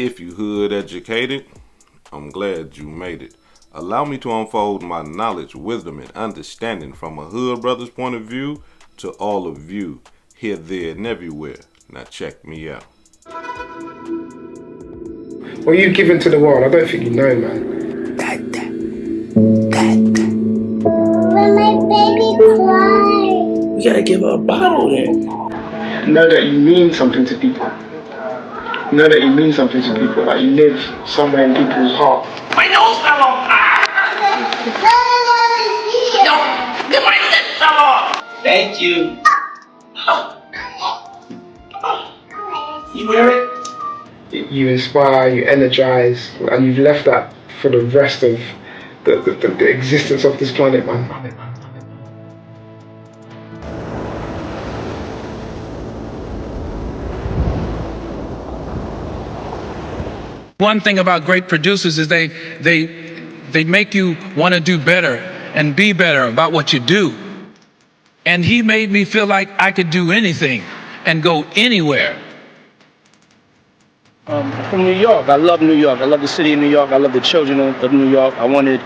If you hood educated, I'm glad you made it. Allow me to unfold my knowledge, wisdom, and understanding from a hood brother's point of view to all of you, here, there, and everywhere. Now check me out. What you've given to the world, I don't think you know, man. When my baby cries. You gotta give her a bottle then. Know that you mean something to people. Know that you mean something to people. Like you live somewhere in people's heart. My nose fell off. No, my lip fell off. Thank you. You hear it? You inspire, you energize, and you've left that for the rest of the existence of this planet, man. One thing about great producers is they make you want to do better and be better about what you do. And he made me feel like I could do anything and go anywhere. From New York. I love New York. I love the city of New York. I love the children of New York. I wanted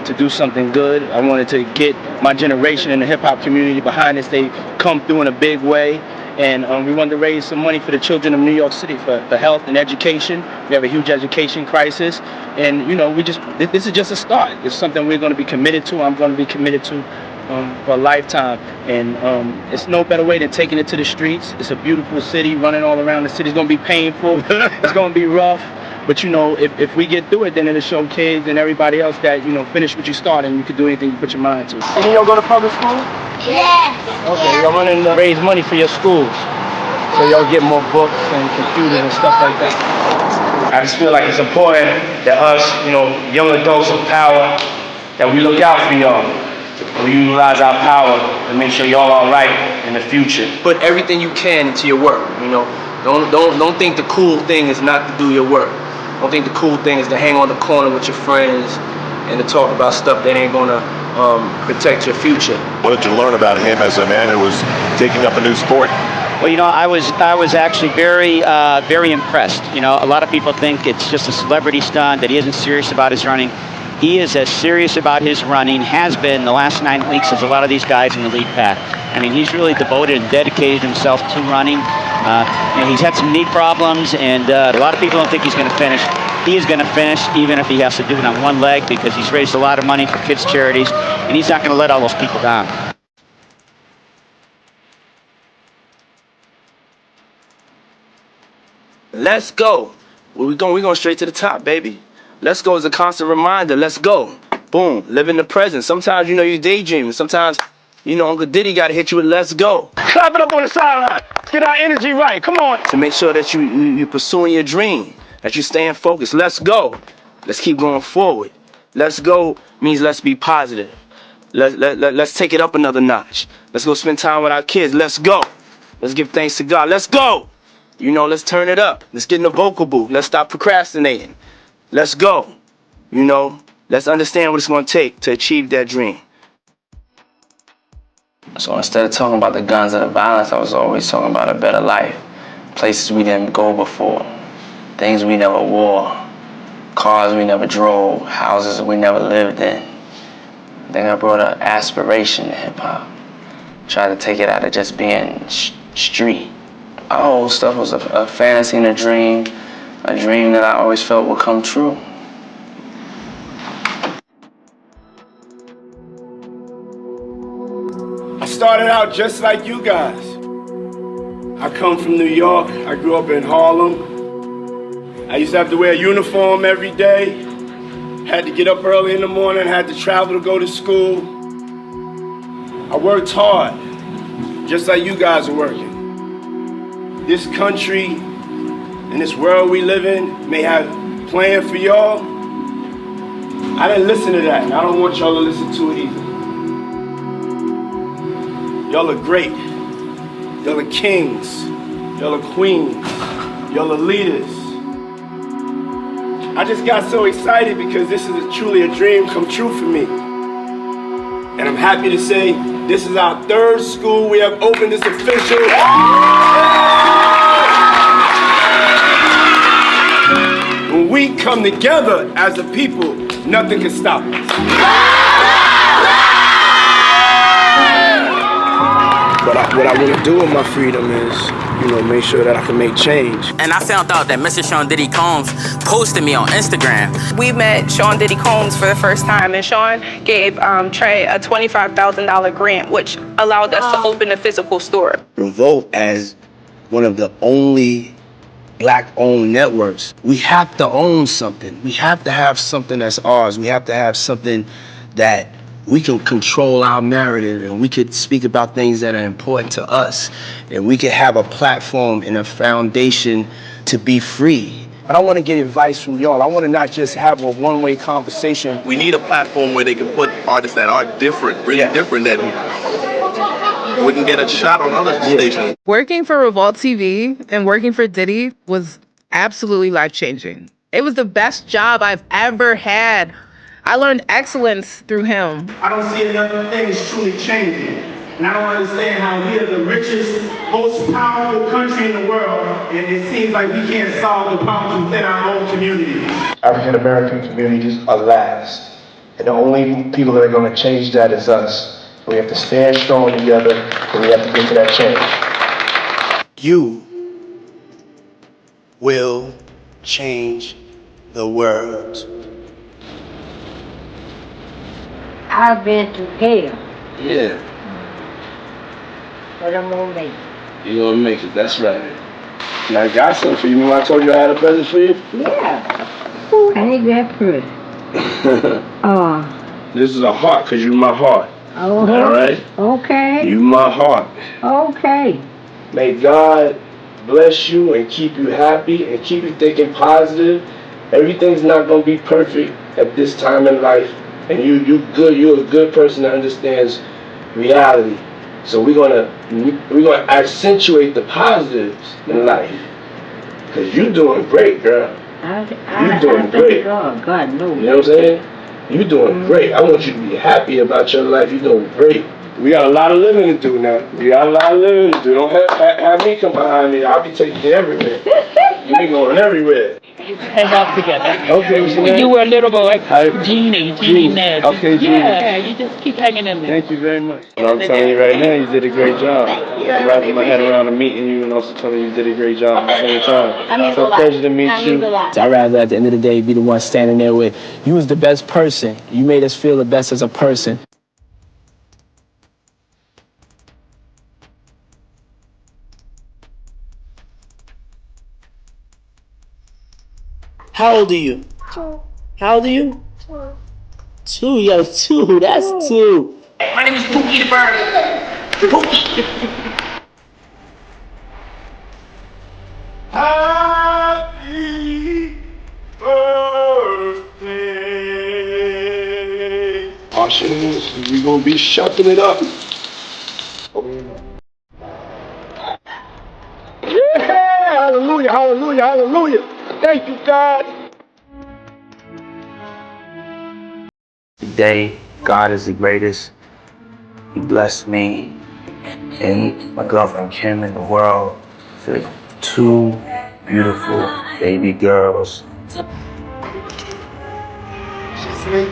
to do something good. I wanted to get my generation in the hip-hop community behind us. They come through in a big way. And we wanted to raise some money for the children of New York City for health and education. We have a huge education crisis. And, you know, this is just a start. It's something we're going to be committed to. I'm going to be committed to for a lifetime. And it's no better way than taking it to the streets. It's a beautiful city, running all around. The city's going to be painful. It's going to be rough. But, you know, if we get through it, then it'll show kids and everybody else that, you know, finish what you start and you can do anything you put your mind to. And y'all go to public school? Yes. Okay, y'all running to raise money for your schools. So y'all get more books and computers and stuff like that. I just feel like it's important that us, you know, young adults of power, that we look out for y'all. We utilize our power to make sure y'all all right in the future. Put everything you can into your work, you know. Don't think the cool thing is not to do your work. Don't think the cool thing is to hang on the corner with your friends and to talk about stuff that ain't gonna protect your future. What did you learn about him as a man who was taking up a new sport? Well, you know, I was actually very impressed. You know, a lot of people think it's just a celebrity stunt, that he isn't serious about his running. He is as serious about his running, has been the last 9 weeks, as a lot of these guys in the lead pack. I mean, he's really devoted and dedicated himself to running. You know, he's had some knee problems, and a lot of people don't think he's going to finish. He is going to finish, even if he has to do it on one leg, because he's raised a lot of money for kids' charities, and he's not going to let all those people down. Let's go. We're going straight to the top, baby. Let's go is a constant reminder. Let's go. Boom. Live in the present. Sometimes, you know, you're daydreaming. Sometimes, you know, Uncle Diddy got to hit you with let's go. Clap it up on the sideline. Get our energy right. Come on. To make sure that you're pursuing your dream, that you're staying focused. Let's go. Let's keep going forward. Let's go means let's be positive. Let's take it up another notch. Let's go spend time with our kids. Let's go. Let's give thanks to God. Let's go. You know, let's turn it up. Let's get in the vocal booth. Let's stop procrastinating. Let's go. You know, let's understand what it's going to take to achieve that dream. So instead of talking about the guns and the violence, I was always talking about a better life. Places we didn't go before. Things we never wore. Cars we never drove. Houses we never lived in. I think I brought an aspiration to hip-hop. Tried to take it out of just being street. My whole stuff was a fantasy and a dream that I always felt would come true. I started out just like you guys. I come from New York. I grew up in Harlem. I used to have to wear a uniform every day. Had to get up early in the morning, had to travel to go to school. I worked hard, just like you guys are working. This country and this world we live in may have planned for y'all. I didn't listen to that, and I don't want y'all to listen to it either. Y'all are great. Y'all are kings. Y'all are queens. Y'all are leaders. I just got so excited because this is truly a dream come true for me. And I'm happy to say this is our third school we have opened. It's official. when we come together as a people, nothing can stop us. What I want to do with my freedom is, make sure that I can make change. And I found out that Mr. Sean Diddy Combs posted me on Instagram. We met Sean Diddy Combs for the first time, and Sean gave Trey a $25,000 grant, which allowed us to open a physical store. Revolt, as one of the only Black-owned networks, we have to own something. We have to have something that's ours. We have to have something that we can control our narrative, and we could speak about things that are important to us, and we could have a platform and a foundation to be free. But I want to get advice from y'all. I want to not just have a one-way conversation. We need a platform where they can put artists that are different, really different, that we can get a shot on other stations. Working for Revolt TV and working for Diddy was absolutely life-changing. It was the best job I've ever had. I learned excellence through him. I don't see any other thing is truly changing. And I don't understand how we are the richest, most powerful country in the world, and it seems like we can't solve the problems within our own community. African American communities are last. And the only people that are going to change that is us. We have to stand strong together, and we have to get to that change. You will change the world. I've been to hell, Yeah, but I'm gonna make it. you're gonna make it, that's right. And I got something for you. Remember I told you I had a present for you? Yeah. Ooh, ain't that pretty? This is a heart, because you're my heart. Oh, All right? okay. You my heart. Okay. May God bless you and keep you happy and keep you thinking positive. Everything's not gonna be perfect at this time in life. And you're a good person that understands reality. So we're gonna accentuate the positives in life. Cause you're doing great, girl. You're doing great. Oh, God knows. You know what I'm saying? You're doing great. I want you to be happy about your life. You're doing great. We got a lot of living to do now. We got a lot of living to do. Don't have me come behind me. I'll be taking you everywhere. You be going everywhere. Hang out together. Okay, what's your name? You were a little boy. Jeannie Ned. Okay, Jeannie. Yeah, you just keep hanging in there. Thank you very much. And I'm telling you right now, you did a great job. I'm wrapping my head around and meeting you and also telling you you did a great job at the same time. It's a pleasure to meet you. I'd rather at the end of the day be the one standing there with you was the best person. You made us feel the best as a person. How old are you? 2. How old are you? 2. 2, yo, 2, that's 2. My name is Pookie the Bird. Pookie. Happy birthday. Oceans, we gonna be shucking it up. Yeah, hallelujah, hallelujah, hallelujah. Thank you, God. Today, God is the greatest. He blessed me and my girlfriend Kim in the world with 2 beautiful baby girls. She's sweet.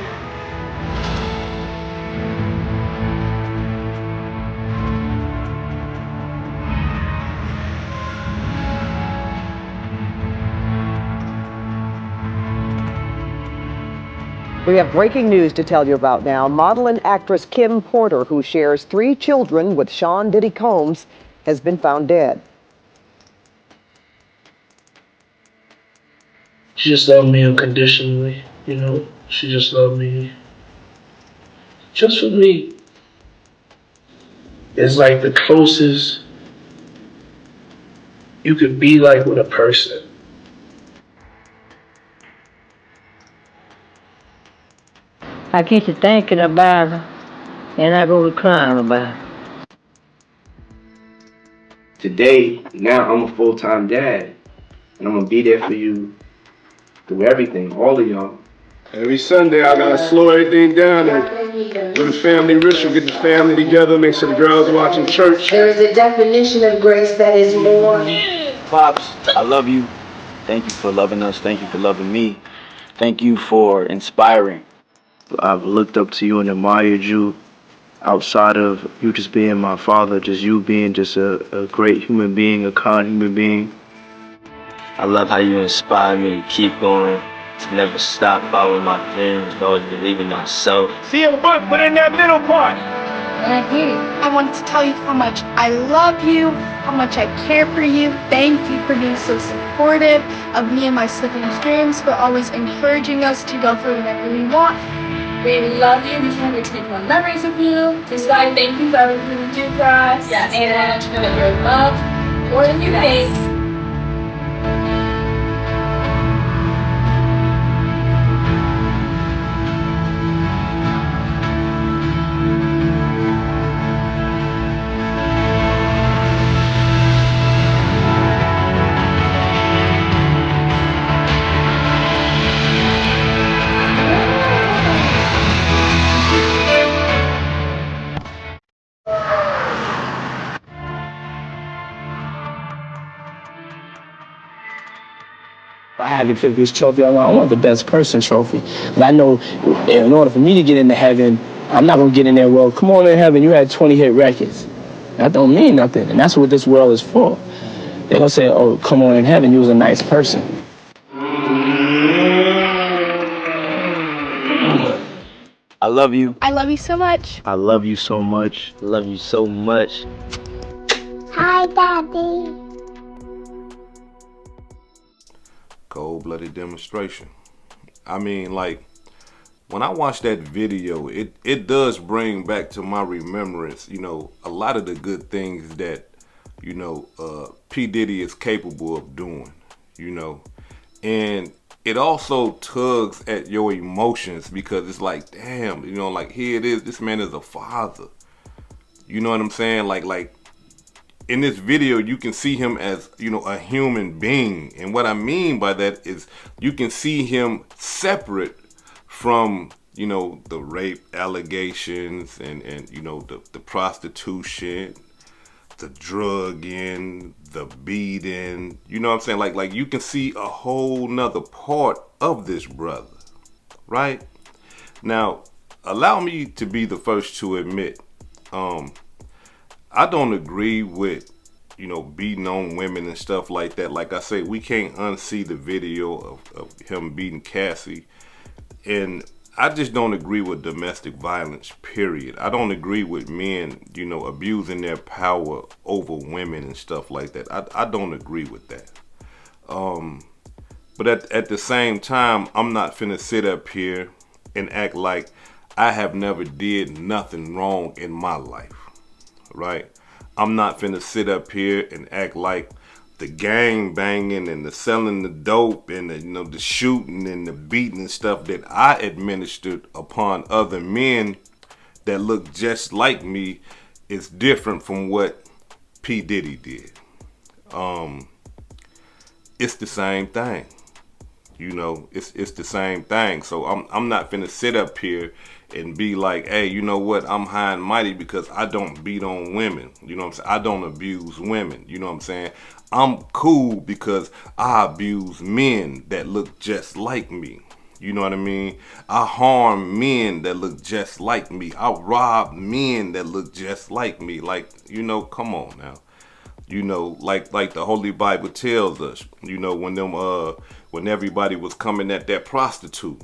We have breaking news to tell you about now. Model and actress Kim Porter, who shares 3 children with Sean Diddy Combs, has been found dead. She just loved me unconditionally, She just loved me. Just for me. It's like the closest you could be like with a person. I get to thinking about her, and I go to crying about her. Today, now I'm a full-time dad, and I'm gonna be there for you through everything, all of y'all. Every Sunday, I gotta slow everything down and do the family ritual, get the family together, make sure the girls are watching church. There is a definition of grace that is more. Pops, I love you. Thank you for loving us. Thank you for loving me. Thank you for inspiring. I've looked up to you and admired you outside of you just being my father, just you being just a great human being, a kind human being. I love how you inspire me to keep going, to never stop following my dreams, always believe in myself. See a book, put in that middle part. I wanted to tell you how much I love you, how much I care for you. Thank you for being so supportive of me and my siblings' dreams, for always encouraging us to go for whatever we want. We love you. We can't wait to make more memories of you. Just like thank you for everything you do for us. Yes. And know that you're loved more than you think. If I had to pick this trophy, I want the best person trophy. But I know in order for me to get into heaven, I'm not going to get in there, well, come on in heaven, you had 20 hit records. That don't mean nothing. And that's what this world is for. They're going to say, oh, come on in heaven, you was a nice person. I love you. I love you so much. I love you so much. I love you so much. Hi, Daddy. Cold-blooded demonstration. I mean, like, when I watch that video, it does bring back to my remembrance, you know, a lot of the good things that, you know, P. Diddy is capable of doing, you know. And it also tugs at your emotions because it's like, damn, you know, like, here it is, this man is a father. You know what I'm saying? Like, in this video, you can see him as, you know, a human being. And what I mean by that is you can see him separate from, you know, the rape allegations and you know, the prostitution, the drugging, the beating. You know what I'm saying? Like you can see a whole nother part of this brother, right? Now, allow me to be the first to admit, I don't agree with, you know, beating on women and stuff like that. Like I say, we can't unsee the video of him beating Cassie. And I just don't agree with domestic violence, period. I don't agree with men, you know, abusing their power over women and stuff like that. I don't agree with that. But at the same time, I'm not finna sit up here and act like I have never did nothing wrong in my life. Right? I'm not finna sit up here and act like the gang banging and the selling the dope and the, you know, the shooting and the beating and stuff that I administered upon other men that look just like me is different from what P. Diddy did. It's the same thing. You know, it's the same thing. So I'm not finna sit up here and be like, hey, you know what, I'm high and mighty because I don't beat on women. You know what I'm saying? I don't abuse women. You know what I'm saying? I'm cool because I abuse men that look just like me. You know what I mean? I harm men that look just like me. I rob men that look just like me. Like, you know, come on now. You know, like the Holy Bible tells us, you know, when everybody was coming at that prostitute,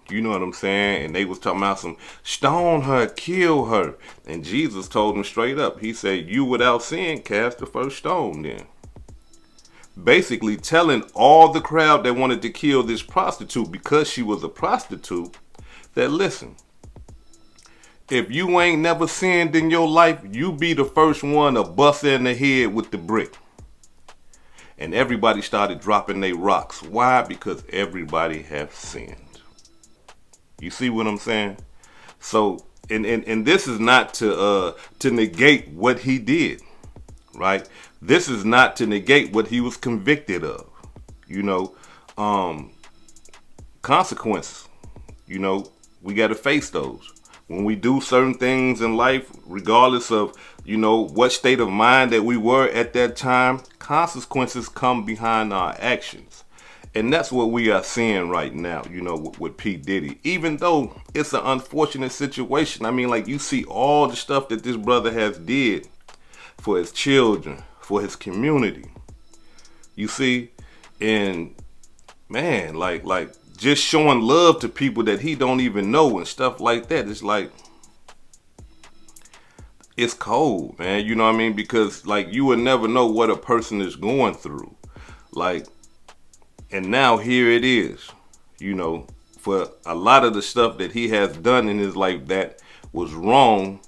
you know what I'm saying? And they was talking about some stone her, kill her. And Jesus told them straight up. He said, you without sin cast the first stone then. Basically telling all the crowd that wanted to kill this prostitute because she was a prostitute that, listen, if you ain't never sinned in your life, you be the first one to bust her in the head with the brick. And everybody started dropping their rocks. Why? Because everybody have sinned. You see what I'm saying? So, and this is not to negate what he did, right? This is not to negate what he was convicted of. You know, consequences. You know, we got to face those. When we do certain things in life, regardless of, you know, what state of mind that we were at that time, consequences come behind our actions. And that's what we are seeing right now, you know, with P. Diddy. Even though it's an unfortunate situation, I mean, like, you see all the stuff that this brother has did for his children, for his community. You see, and man, like just showing love to people that he don't even know and stuff like that. It's like, it's cold, man. You know what I mean? Because like you would never know what a person is going through. Like, and now here it is, you know, for a lot of the stuff that he has done in his life that was wrong,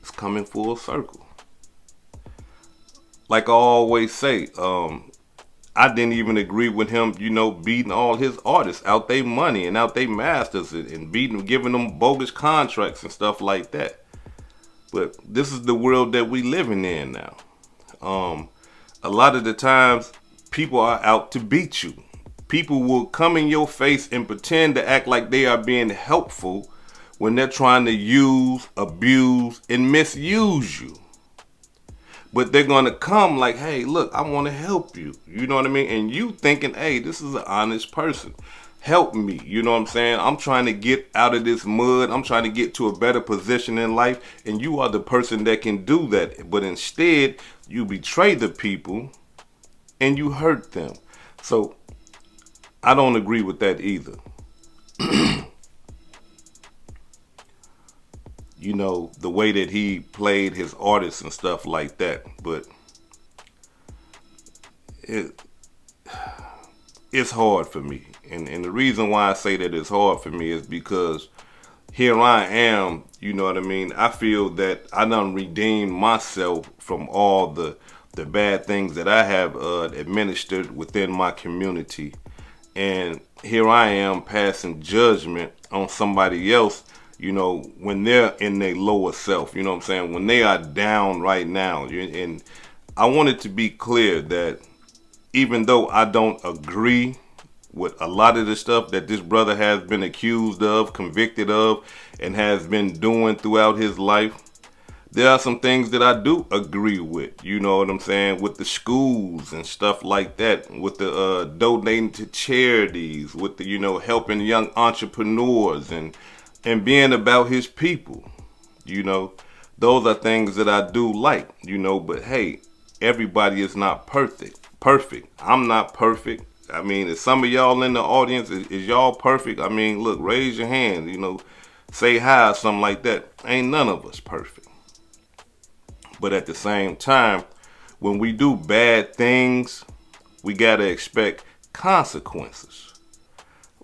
it's coming full circle. Like I always say, I didn't even agree with him, you know, beating all his artists out their money and out their masters and beating, giving them bogus contracts and stuff like that. But this is the world that we living in now. A lot of the times, people are out to beat you. People will come in your face and pretend to act like they are being helpful when they're trying to use, abuse, and misuse you. But they're going to come like, hey, look, I want to help you. You know what I mean? And you thinking, hey, this is an honest person. Help me. You know what I'm saying? I'm trying to get out of this mud. I'm trying to get to a better position in life. And you are the person that can do that. But instead, you betray the people and you hurt them. So I don't agree with that either. You know, the way that he played his artists and stuff like that. But it's hard for me. And the reason why I say that it's hard for me is because here I am, you know what I mean? I feel that I done redeemed myself from all the bad things that I have administered within my community. And here I am passing judgment on somebody else, you know, when they're in their lower self, you know what I'm saying? When they are down right now. And I want it to be clear that even though I don't agree with a lot of the stuff that this brother has been accused of, convicted of, and has been doing throughout his life, there are some things that I do agree with, you know what I'm saying, with the schools and stuff like that, with the donating to charities, with the, you know, helping young entrepreneurs and being about his people, you know. Those are things that I do like, you know, but hey, everybody is not perfect. I'm not perfect. I mean, if some of y'all in the audience, is y'all perfect? I mean, look, raise your hand, you know, say hi or something like that. Ain't none of us perfect. But at the same time, when we do bad things, we got to expect consequences.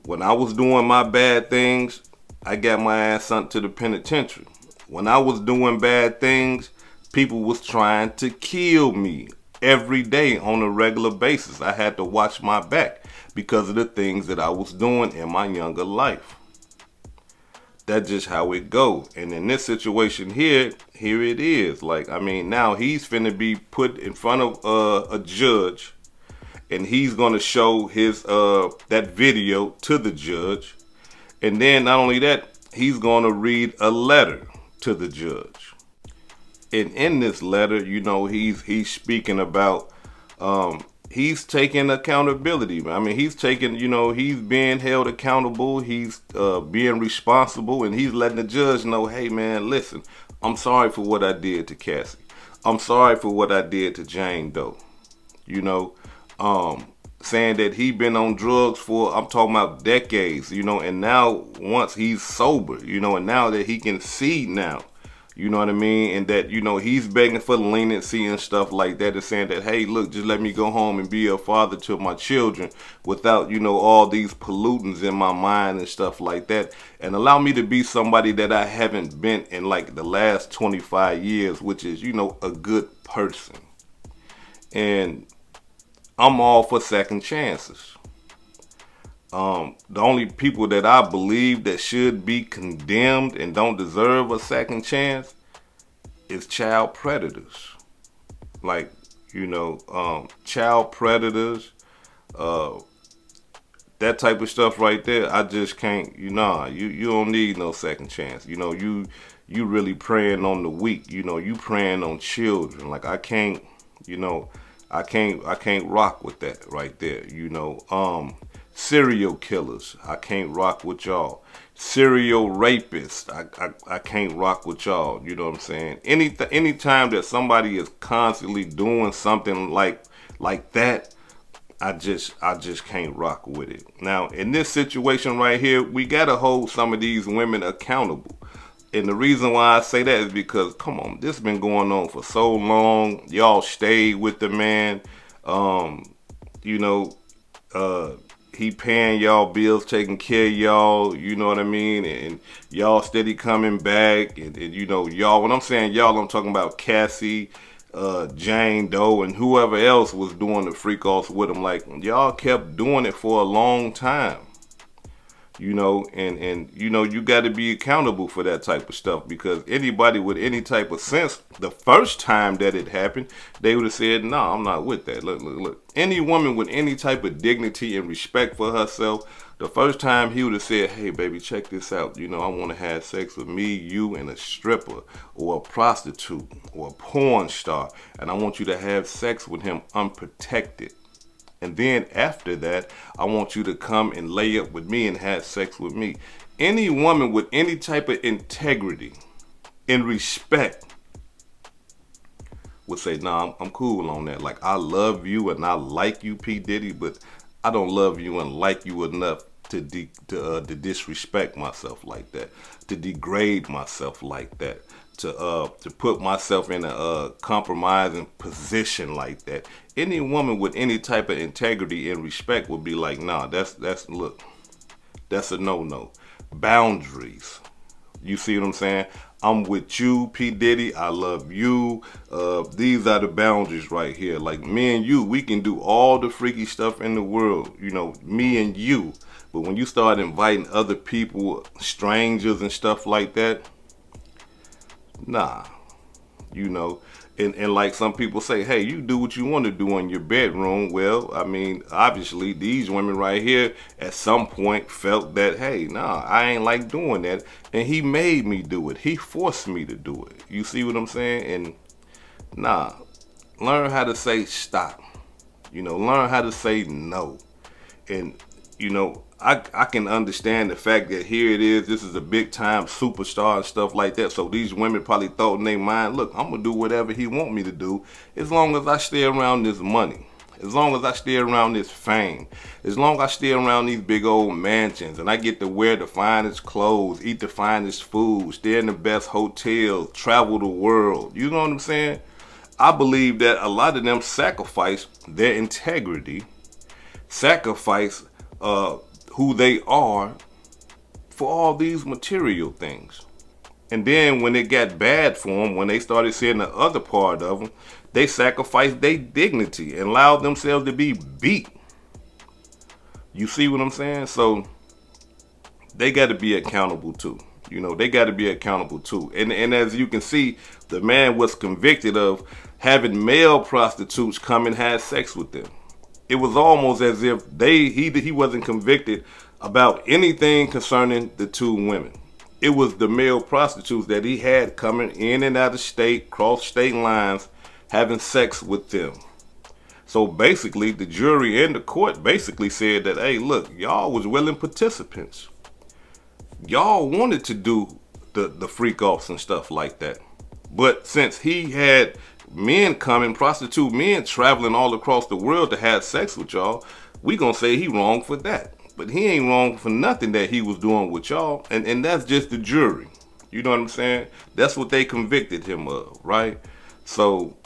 When I was doing my bad things, I got my ass sent to the penitentiary. When I was doing bad things, people was trying to kill me every day on a regular basis. I had to watch my back because of the things that I was doing in my younger life. That's just how it goes. And in this situation here it is. Like, I mean, now he's finna be put in front of a judge, and he's gonna show his that video to the judge. And then not only that, he's gonna read a letter to the judge. And in this letter, you know, he's speaking about he's taking accountability. I mean, he's taking, you know, he's being held accountable. He's being responsible, and he's letting the judge know, hey, man, listen, I'm sorry for what I did to Cassie. I'm sorry for what I did to Jane Doe. You know, saying that he been on drugs for, I'm talking about decades, you know, and now once he's sober, you know, and now that he can see now, you know what I mean? And that, you know, he's begging for leniency and stuff like that, and saying that, hey, look, just let me go home and be a father to my children without, you know, all these pollutants in my mind and stuff like that. And allow me to be somebody that I haven't been in like the last 25 years, which is, you know, a good person. And I'm all for second chances. The only people that I believe that should be condemned and don't deserve a second chance is child predators. Like, you know, child predators, that type of stuff right there. I just can't, you don't need no second chance. You know, you really preying on the weak. You know, you preying on children. Like, I can't, you know, I can't rock with that right there. You know, serial killers, I can't rock with y'all. Serial rapists, I can't rock with y'all. You know what I'm saying? Anytime that somebody is constantly doing something like that, I just can't rock with it. Now, in this situation right here, we gotta hold some of these women accountable. And the reason why I say that is because, come on, this has been going on for so long. Y'all stayed with the man. You know, he paying y'all bills, taking care of y'all, you know what I mean? And y'all steady coming back. And you know, y'all, when I'm saying y'all, I'm talking about Cassie, Jane Doe, and whoever else was doing the freak offs with him. Like, y'all kept doing it for a long time. You know, and you know, you got to be accountable for that type of stuff, because anybody with any type of sense, the first time that it happened, they would have said, no, I'm not with that. Look. Any woman with any type of dignity and respect for herself, the first time he would have said, hey, baby, check this out. You know, I want to have sex with me, you, and a stripper or a prostitute or a porn star, and I want you to have sex with him unprotected. And then after that, I want you to come and lay up with me and have sex with me. Any woman with any type of integrity and respect would say, nah, I'm cool on that. Like, I love you and I like you, P. Diddy, but I don't love you and like you enough to disrespect myself like that, to degrade myself like that, to put myself in a compromising position like that. Any woman with any type of integrity and respect would be like, nah, that's a no-no. Boundaries. You see what I'm saying? I'm with you, P. Diddy. I love you. These are the boundaries right here. Like, me and you, we can do all the freaky stuff in the world. You know, me and you. But when you start inviting other people, strangers and stuff like that, nah. You know, and like some people say, hey, you do what you want to do in your bedroom. Well, I mean, obviously these women right here at some point felt that, hey, nah, I ain't like doing that. And he made me do it. He forced me to do it. You see what I'm saying? And nah, learn how to say stop. You know, learn how to say no. And, you know, I can understand the fact that here it is, this is a big time superstar and stuff like that. So these women probably thought in their mind, look, I'm going to do whatever he want me to do as long as I stay around this money. As long as I stay around this fame. As long as I stay around these big old mansions and I get to wear the finest clothes, eat the finest food, stay in the best hotels, travel the world. You know what I'm saying? I believe that a lot of them sacrifice their integrity, sacrifice who they are for all these material things. And then when it got bad for them, when they started seeing the other part of them, they sacrificed their dignity and allowed themselves to be beat. You see what I'm saying? So they got to be accountable too. You know, they got to be accountable too. And as you can see, the man was convicted of having male prostitutes come and have sex with them. It was almost as if he wasn't convicted about anything concerning the two women. It was the male prostitutes that he had coming in and out of state, cross state lines, having sex with them. So basically, the jury and the court basically said that, hey, look, y'all was willing participants. Y'all wanted to do the freak offs and stuff like that. But since he had men coming, prostitute men traveling all across the world to have sex with y'all, we gonna say he wrong for that. But he ain't wrong for nothing that he was doing with y'all. And that's just the jury. You know what I'm saying? That's what they convicted him of, right? So,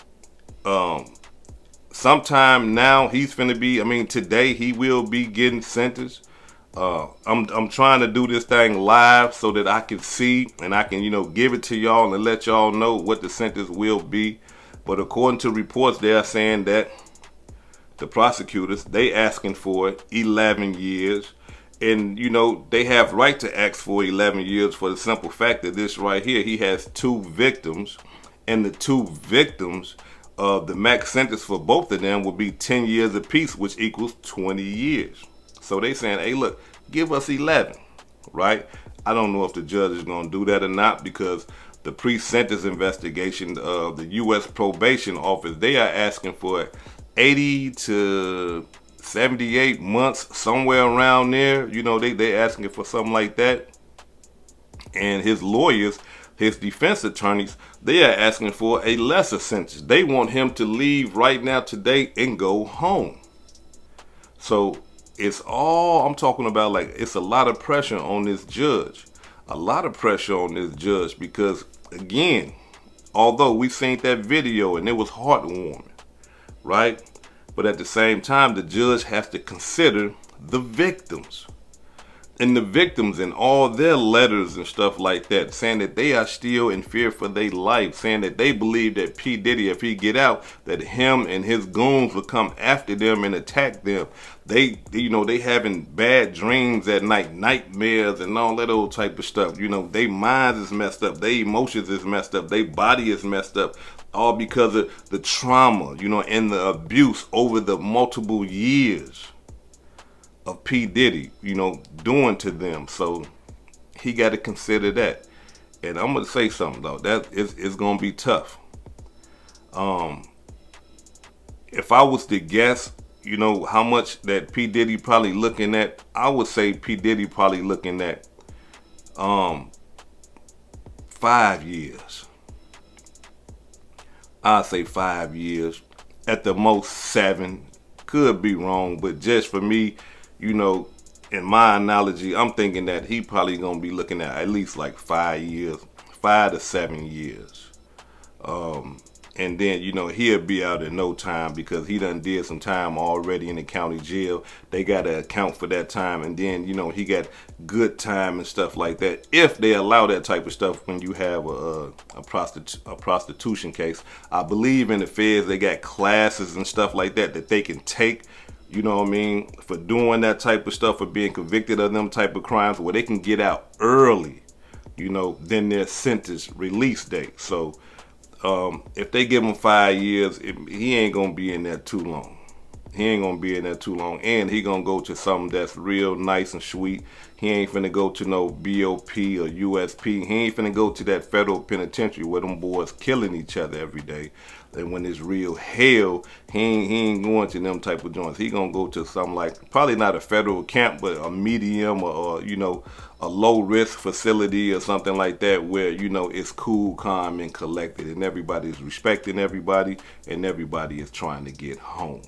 sometime now he's finna be, today he will be getting sentenced. I'm trying to do this thing live so that I can see and I can, give it to y'all and let y'all know what the sentence will be. But according to reports, they are saying that the prosecutors, they asking for 11 years. And, they have right to ask for 11 years for the simple fact that this right here, he has two victims. And the two victims, the max sentence for both of them will be 10 years apiece, which equals 20 years. So they saying, hey, look, give us 11, right? I don't know if the judge is going to do that or not, because the pre-sentence investigation of the U.S. Probation Office, they are asking for 80 to 78 months, somewhere around there. You know, they asking for something like that. And his lawyers, his defense attorneys, they are asking for a lesser sentence. They want him to leave right now today and go home. So it's all I'm talking about. Like, it's a lot of pressure on this judge. A lot of pressure on this judge because, again, although we seen that video and it was heartwarming, right? But at the same time, the judge has to consider the victims. And the victims and all their letters and stuff like that, saying that they are still in fear for their life, saying that they believe that P. Diddy, if he get out, that him and his goons will come after them and attack them. They having bad dreams at night, nightmares and all that old type of stuff. You know, their minds is messed up, their emotions is messed up, their body is messed up, all because of the trauma, you know, and the abuse over the multiple years of P. Diddy, you know, doing to them. So he got to consider that. And I'm gonna say something though, that it's gonna be tough. If I was to guess, you know, how much that P. Diddy probably looking at, I would say P. Diddy probably looking at 5 years. I'd say 5 years, at the most 7. Could be wrong, but just for me, you know, in my analogy, I'm thinking that he probably gonna be looking at least like 5 years, 5 to 7 years. And then, you know, he'll be out in no time because he done did some time already in the county jail. They gotta account for that time, and then, you know, he got good time and stuff like that. If they allow that type of stuff when you have a prostitution case, I believe in the feds they got classes and stuff like that that they can take. You know what I mean? For doing that type of stuff, for being convicted of them type of crimes, where they can get out early, you know, than their sentence release date. So if they give him 5 years, he ain't gonna be in there too long. He ain't gonna be in there too long, and he gonna go to something that's real nice and sweet. He ain't finna go to no BOP or USP. He ain't finna go to that federal penitentiary where them boys killing each other every day. And when it's real hell, he ain't going to them type of joints. He gonna go to something like, probably not a federal camp, but a medium or you know, a low risk facility or something like that, where, you know, it's cool, calm, and collected, and everybody's respecting everybody, and everybody is trying to get home.